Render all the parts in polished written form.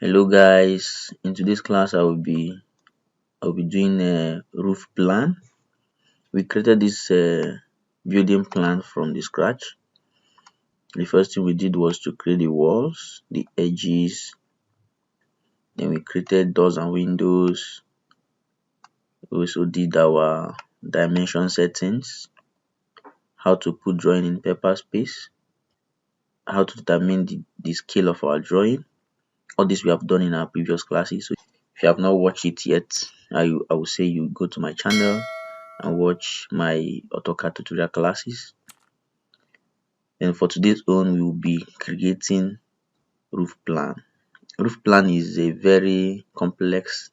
Hello guys, in today's class I'll be doing a roof plan. We created this building plan from the scratch. The first thing we did was to create the walls, the edges, then we created doors and windows. We also did our dimension settings, how to put drawing in paper space, how to determine the scale of our drawing. All this we have done in our previous classes. So if you have not watched it yet, I will say you go to my channel and watch my AutoCAD tutorial classes. And for today's own, we will be creating roof plan. Roof plan is a very complex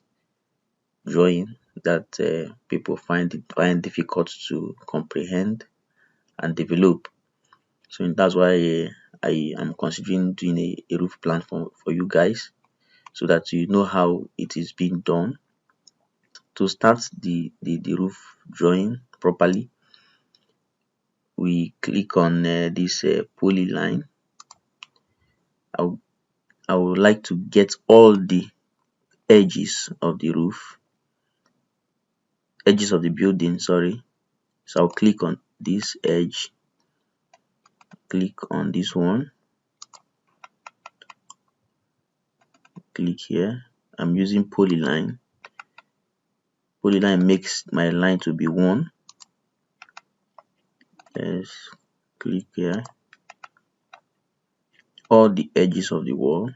drawing that people find difficult to comprehend and develop. So that's why I am considering doing a roof plan for you guys, so that you know how it is being done. To start the roof drawing properly, we click on this polyline. I would like to get all the edges of the roof, edges of the building, sorry. So I'll click on this edge, click on this one, click here. I'm using polyline. Polyline makes my line to be one. Let's click here. All the edges of the wall,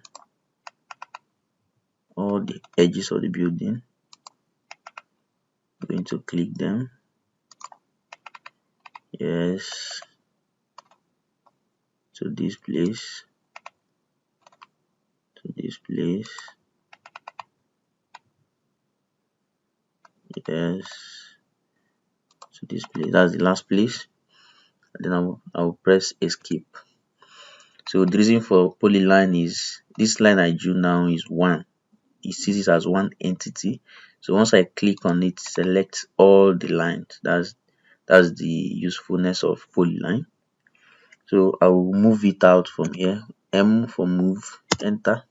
all the edges of the building. I'm going to click them. Yes, to this place, to this place. Yes, to this place. That's the last place. And then I'll press escape. So the reason for polyline is this line I drew now is one. It sees it as one entity. So once I click on it, select all the lines. That's the usefulness of polyline. So I will move it out from here. M for move, enter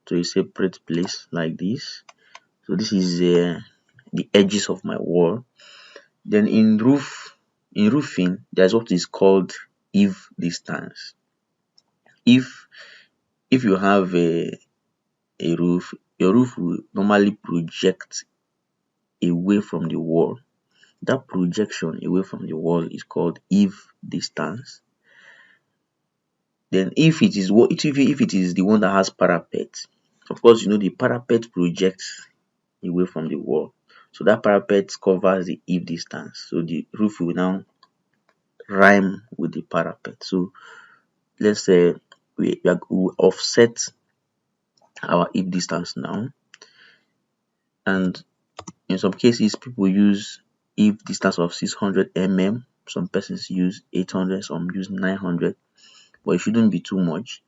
to a separate place like this. So this is the edges of my wall. Then in roofing, there's what is called eave distance. If you have a roof, your roof will normally project away from the wall. That projection away from the wall is called eave distance. Then if it is the one that has parapet, of course you know the parapet projects away from the wall. So that parapet covers the eave distance. So the roof will now rhyme with the parapet. So let's say we offset our eave distance now, and in some cases people use eave distance of 600 mm. Some persons use 800, some use 900, but it shouldn't be too much.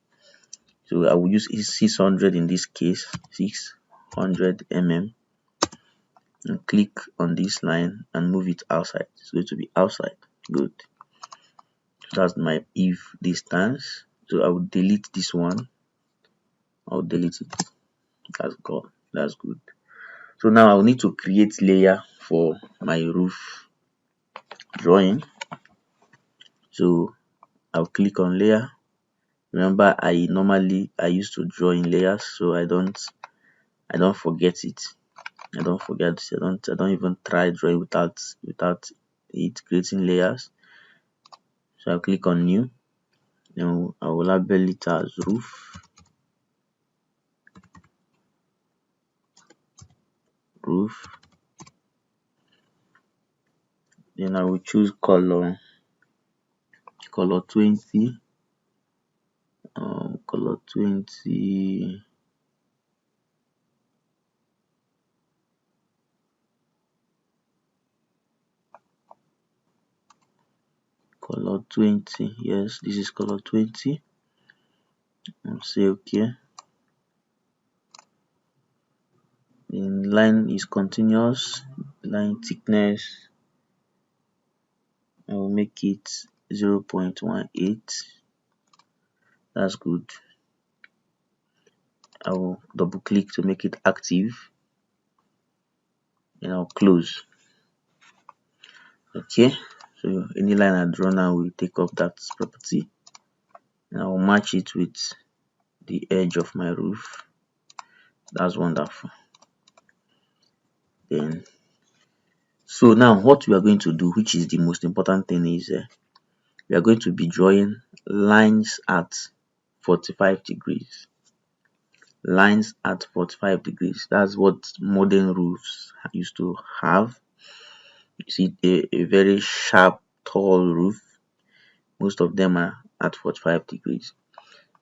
So I will use 600 in this case, 600 mm, and click on this line and move it outside. It's going to be outside. Good. So that's my eave distance. So I will delete this one. I'll delete it. That's gone. That's good. So now I'll need to create layer for my roof drawing. So I'll click on layer. Remember, I used to draw in layers, so I don't forget it. I don't even try drawing without it creating layers. So I'll click on new. Then I will label it as roof. Then I will choose color 20. Color 20. Color 20. Yes, this is color 20. I'll say okay. The line is continuous. Line thickness, I will make it 0.18. That's good. I will double click to make it active, and I'll close. Okay, so any line I draw now will take up that property, and I will match it with the edge of my roof. That's wonderful. Then, so now what we are going to do, which is the most important thing, is we are going to be drawing lines at 45 degrees. Lines at 45 degrees. That's what modern roofs used to have. You see a very sharp, tall roof. Most of them are at 45 degrees.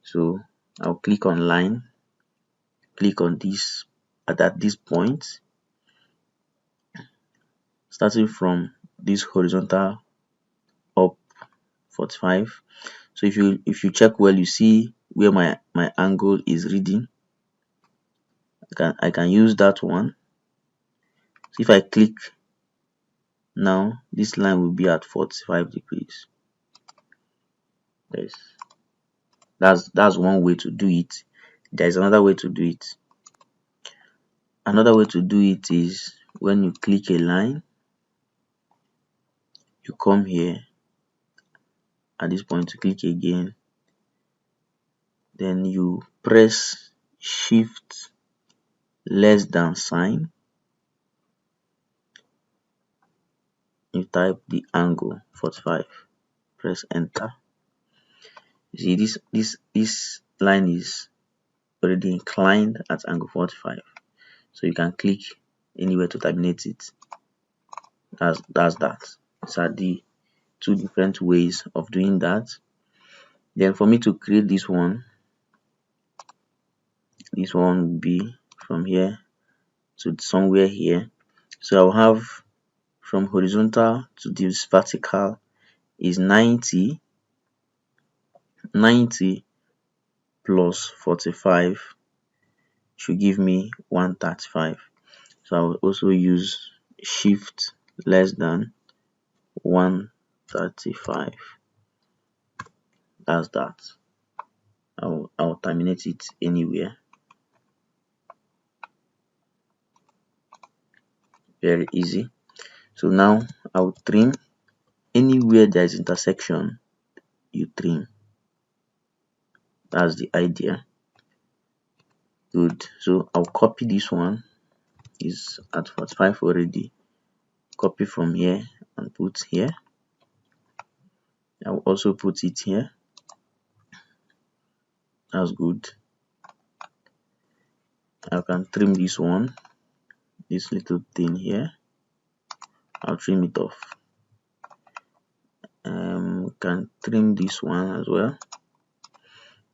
So I'll click on line, click on this at this point, starting from this horizontal up 45. So if you check well, you see where my angle is reading. I can use that one. So if I click now, this line will be at 45 degrees. Yes, that's one way to do it. There is another way to do it. Another way to do it is when you click a line, you come here at this point to click again, then you press shift less than sign, you type the angle 45, press enter. You see this line is already inclined at angle 45, so you can click anywhere to terminate it. That's that. These are the two different ways of doing that. Then for me to create this one will be from here to somewhere here. So I'll have from horizontal to this vertical is 90 plus 45 should give me 135. So I will also use shift less than 135. That's that. I'll terminate it anywhere. Very easy. So now I'll trim anywhere there is intersection, you trim. That's the idea. Good. So I'll copy this one. Is at 45 already. Copy from here and put here. I'll also put it here. That's good. I can trim this one, this little thing here. I'll trim it off. Can trim this one as well.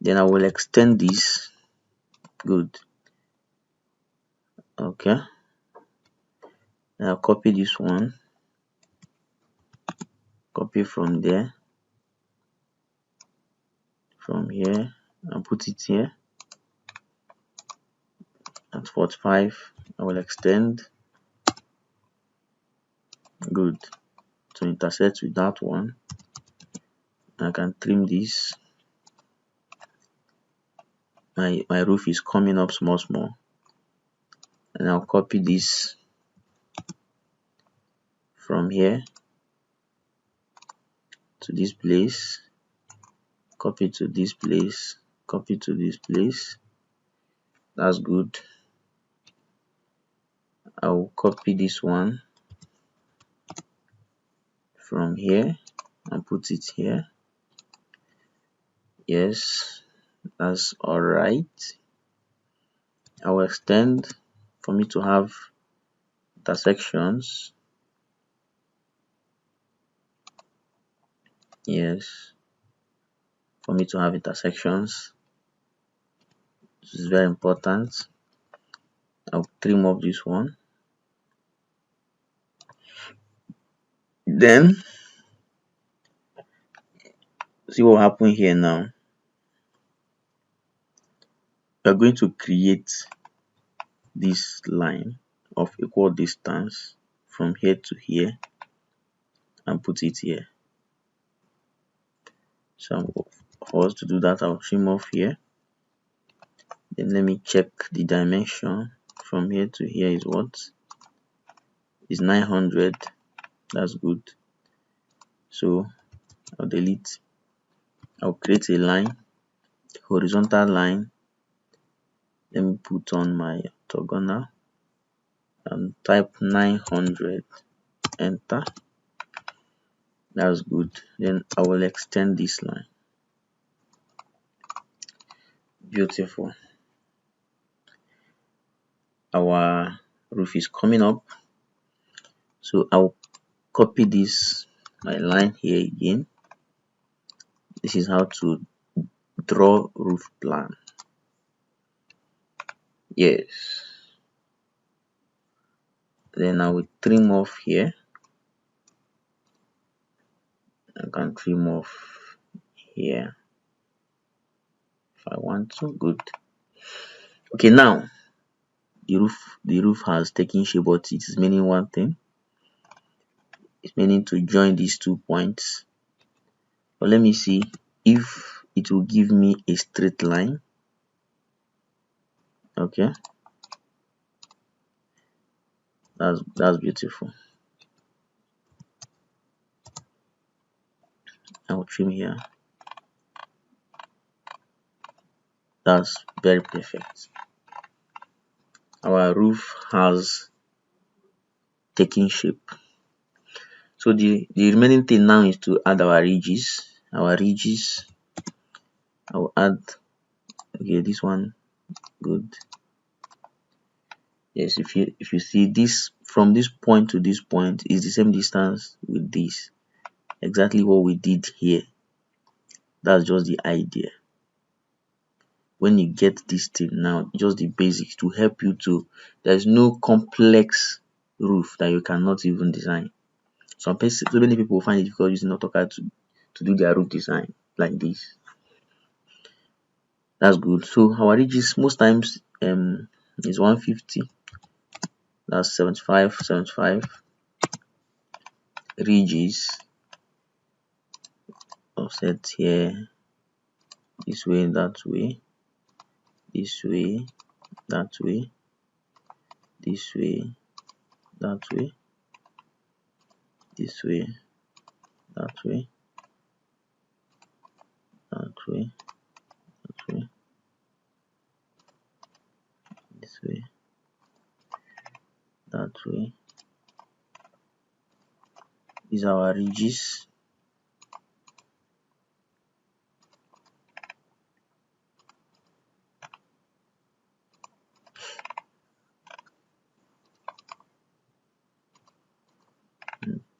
Then I will extend this. Good. Okay. Now copy this one. Copy from there. From here and put it here. At 45, I will extend. Good. To intersect with that one, I can trim this. My roof is coming up small, and I'll copy this from here to this place, copy to this place, copy to this place. That's good. I will copy this one from here and put it here. Yes, that's all right. I will extend for me to have intersections. Yes, for me to have intersections. This is very important. I'll trim up this one. Then see what will happen here now. We are going to create this line of equal distance from here to here and put it here. So for us to do that, I'll trim off here. Then let me check the dimension. From here to here is what? Is 900. That's good. So I'll delete. I'll create a line, horizontal line. Let me put on my orthogonal and type 900. Enter. That's good. Then I will extend this line. Beautiful. Our roof is coming up. So I'll copy this my line here again. This is how to draw roof plan. Yes. Then I will trim off here. I can trim off here if I want to. Good. Okay, now the roof has taken shape, but it is meaning one thing. It's meaning to join these 2 points. But let me see if it will give me a straight line. Okay, that's beautiful. I'll trim here. That's very perfect. Our roof has taken shape. So the remaining thing now is to add our ridges. Our ridges, I will add. Okay, this one, good. Yes, if you see this, from this point to this point is the same distance with this. Exactly what we did here. That's just the idea. When you get this thing now, just the basics to help you to, there's no complex roof that you cannot even design. So many people find it difficult using AutoCAD to do their roof design like this. That's good. So our ridges most times is 150. That's 75 ridges. Offset here, this way, that way, this way, that way, this way, that way, this way, that way, that way, that way, this way, that way. These are our ridges.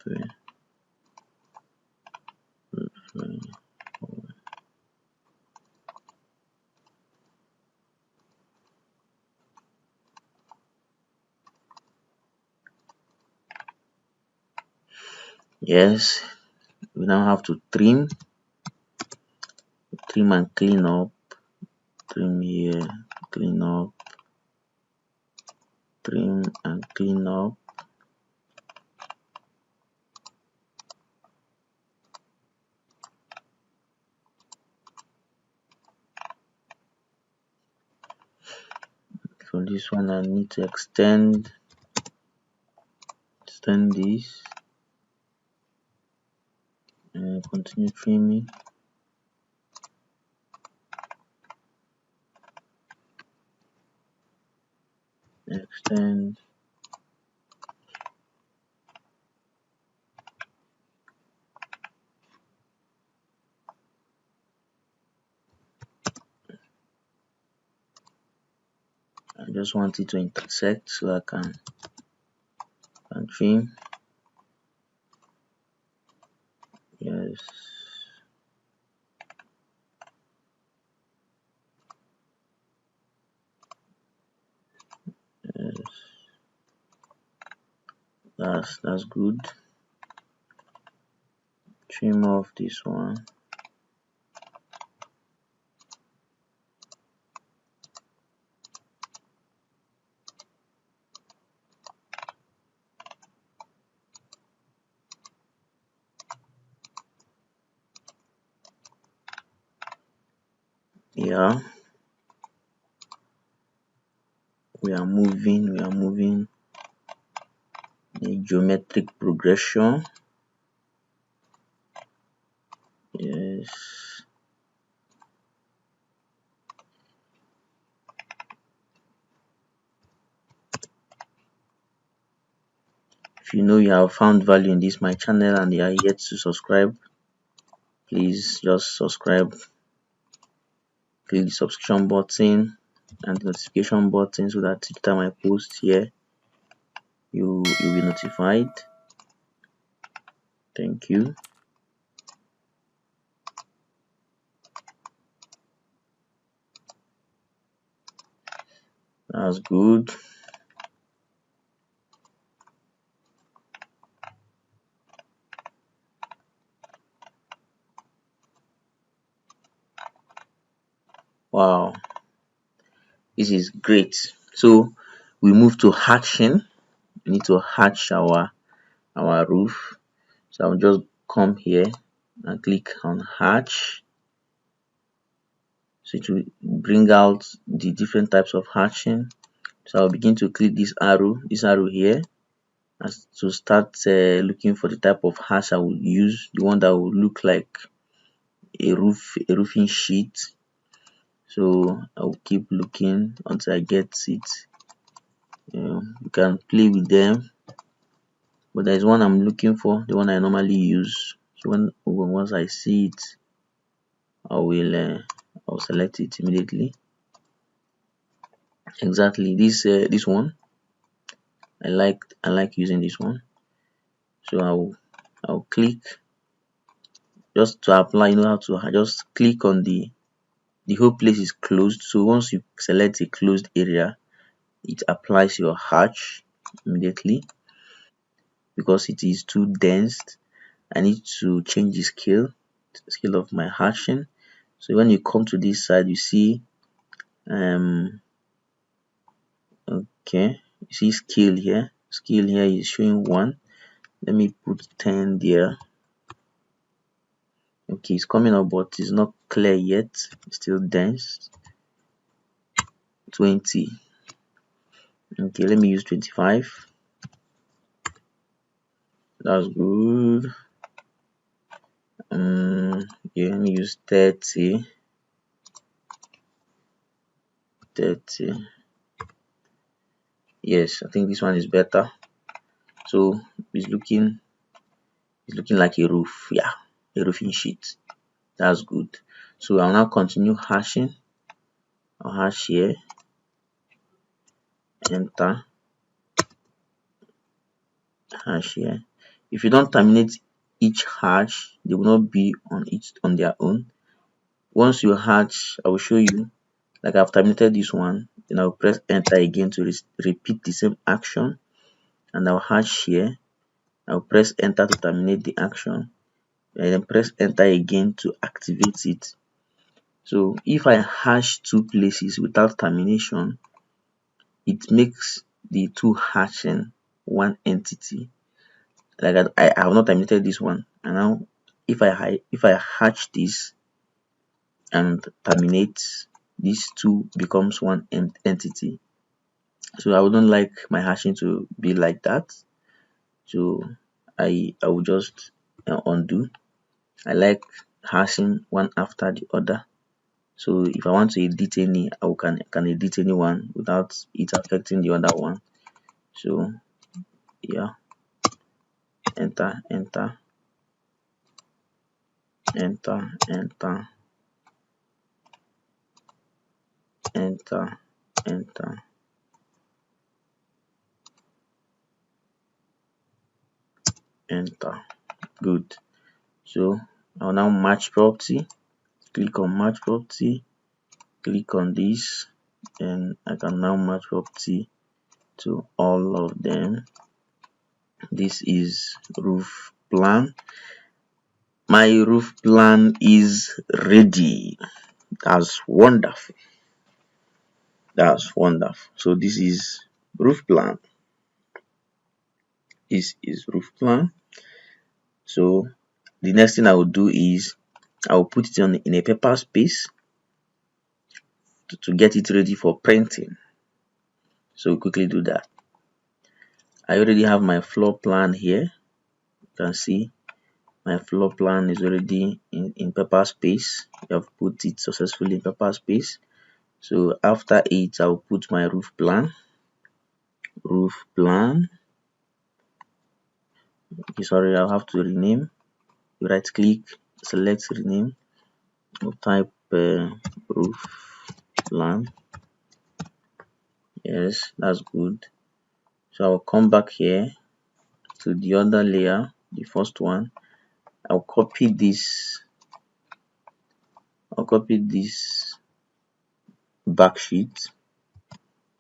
Okay. Yes, we now have to trim and clean up. Trim here, clean up, trim and clean up. For this one, I need to extend this and continue trimming. Extend. I just want it to intersect so I can trim. Yes. Yes. That's good. Trim off this one. Yeah. we are moving a geometric progression. Yes. If you know you have found value in this my channel and you are yet to subscribe, please just subscribe, click the subscription button and the notification button so that each time I post here, you'll be notified. Thank you. That's good. Wow, this is great. So we move to hatching. We need to hatch our roof. So I'll just come here and click on hatch. So it will bring out the different types of hatching. So I'll begin to click this arrow here, as to start looking for the type of hatch I will use, the one that will look like a roofing sheet. So I'll keep looking until I get it. You can play with them, but there is one I'm looking for, the one I normally use. So once I see it, I'll select it immediately. Exactly this one. I like using this one. So I'll click just to apply. You know how to just click on the whole place is closed. So once you select a closed area, it applies your hatch immediately. Because it is too dense, I need to change the scale of my hatching. So when you come to this side, you see okay, you see scale here is showing 1. Let me put 10 there. Okay, it's coming up, but it's not clear yet. It's still dense. 20. Okay, let me use 25. That's good. Yeah, let me use 30. 30. Yes, I think this one is better. So it's looking like a roof. Yeah, a roofing sheet. That's good. So I'll now continue hashing. I'll hash here, enter, hash here. If you don't terminate each hash, they will not be on their own. Once you hatch, I will show you. Like I've terminated this one, then I'll press enter again to repeat the same action, and I'll hash here. I'll press enter to terminate the action, and then press enter again to activate it. So if I hash two places without termination, it makes the two hashing one entity. Like I have not terminated this one, and now if I hatch this and terminate, these two becomes one entity. So I wouldn't like my hashing to be like that. So I will just undo. I like hashing one after the other. So if I want to edit any, can edit anyone without it affecting the other one. So yeah, enter, enter, enter, enter, enter, enter, enter. Good. So I'll now match property. Click on match property. Click on this, and I can now match property to all of them. This is roof plan. My roof plan is ready. That's wonderful. That's wonderful. So this is roof plan. This is roof plan. So the next thing I will do is I will put it in a paper space to get it ready for printing. So we quickly do that. I already have my floor plan here. You can see my floor plan is already in paper space. I have put it successfully in paper space. So after it, I'll put my roof plan. Roof plan. Okay, sorry, I'll have to rename. You right click, select rename. I'll type roof plan. Yes, that's good. So I'll come back here to the other layer, the first one. I'll copy this. I'll copy this back sheet,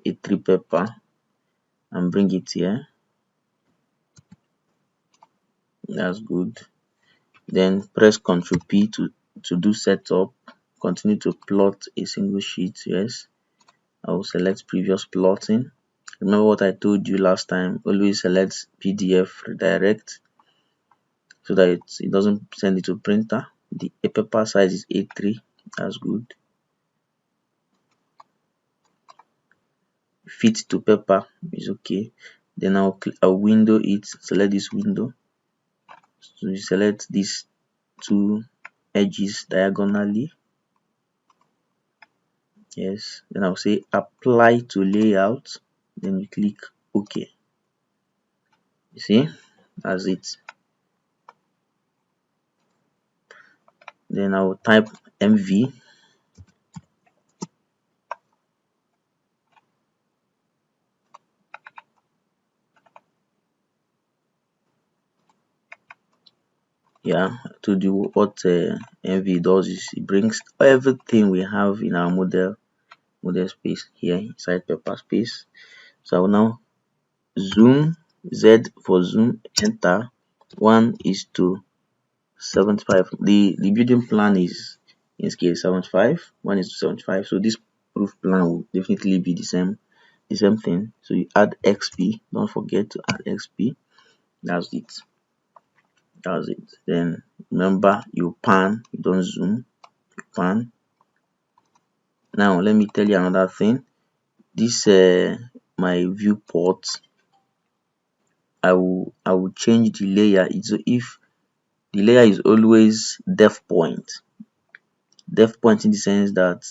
A3 paper, and bring it here. That's good. Then press Ctrl P to do setup. Continue to plot a single sheet. Yes, I will select previous plotting. Remember what I told you last time, always select PDF redirect so that it doesn't send it to printer. The paper size is A3. That's good. Fit to paper is okay. Then I'll window it. Select this window. So you select these two edges diagonally. Yes. Then I'll say apply to layout. Then you click OK. You see, that's it. Then I will type MV. Yeah, to do what MV does is it brings everything we have in our model space here inside paper space. So I will now zoom, Z for zoom, enter. 1:75. The building plan is in scale 75. 1:75. So this roof plan will definitely be the same thing. So you add XP. Don't forget to add XP. That's it. That's it. Then remember, you pan, you don't zoom, you pan. Now let me tell you another thing. This my viewport, I will change the layer. It's if the layer is always depth point. Depth point in the sense that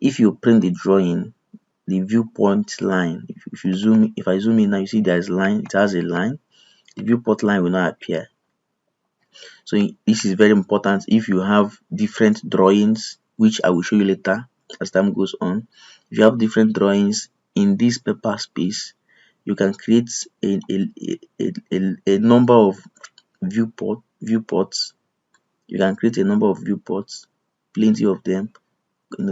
if you print the drawing, the viewpoint line, if you zoom, if I zoom in now, you see there's line, it has a line. The viewport line will not appear. So this is very important if you have different drawings, which I will show you later as time goes on. If you have different drawings in this paper space, you can create a number of viewports. You can create a number of viewports, plenty of them,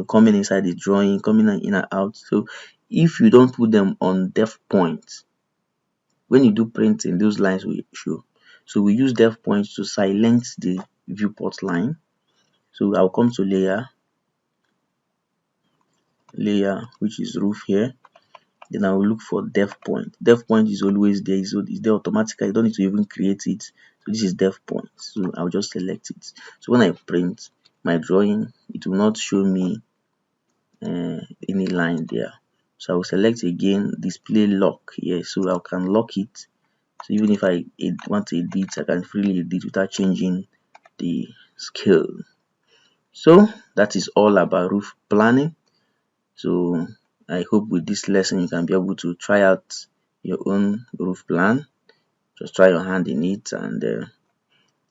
coming inside the drawing, coming in and out. So if you don't put them on depth point, when you do printing, those lines will show. So we use depth points to silence the viewport line. So I'll come to layer, which is roof here. Then I will look for depth point. Depth point is always there, so it's there automatically. You don't need to even create it. So this is depth point. So I'll just select it. So when I print my drawing, it will not show me any line there. So I will select again display lock here, so I can lock it. So even if I want to edit, I can freely edit without changing the scale. So that is all about roof planning. So I hope with this lesson you can be able to try out your own roof plan. Just try your hand in it, and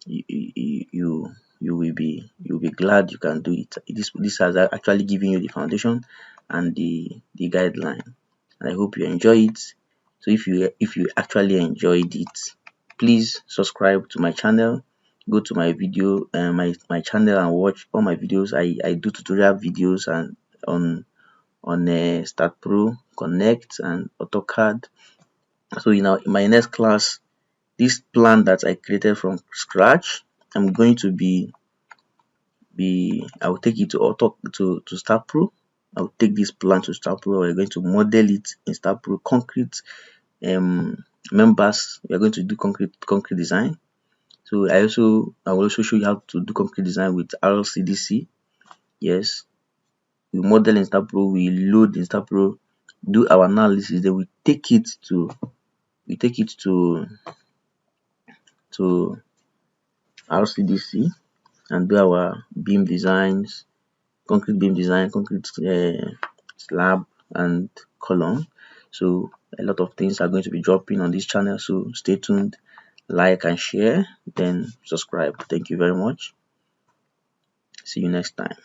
you will be glad you can do it. This has actually given you the foundation and the guideline, and I hope you enjoy it. So if you actually enjoyed it, please subscribe to my channel. Go to my video my channel and watch all my videos. I do tutorial videos and on Start Pro, Connect, and AutoCAD. So in my next class, this plan that I created from scratch, I'm going to I will take it to Start Pro. I will take this plan to Start Pro. We're going to model it in Start Pro. Concrete members. We are going to do concrete design. So I will also show you how to do concrete design with RLCDC. Yes, we model in Start Pro, we load in Start Pro, do our analysis, then we take it to to RCDC and do our beam designs, concrete beam design, concrete slab and column. So a lot of things are going to be dropping on this channel, so stay tuned, like and share, then subscribe. Thank you very much. See you next time.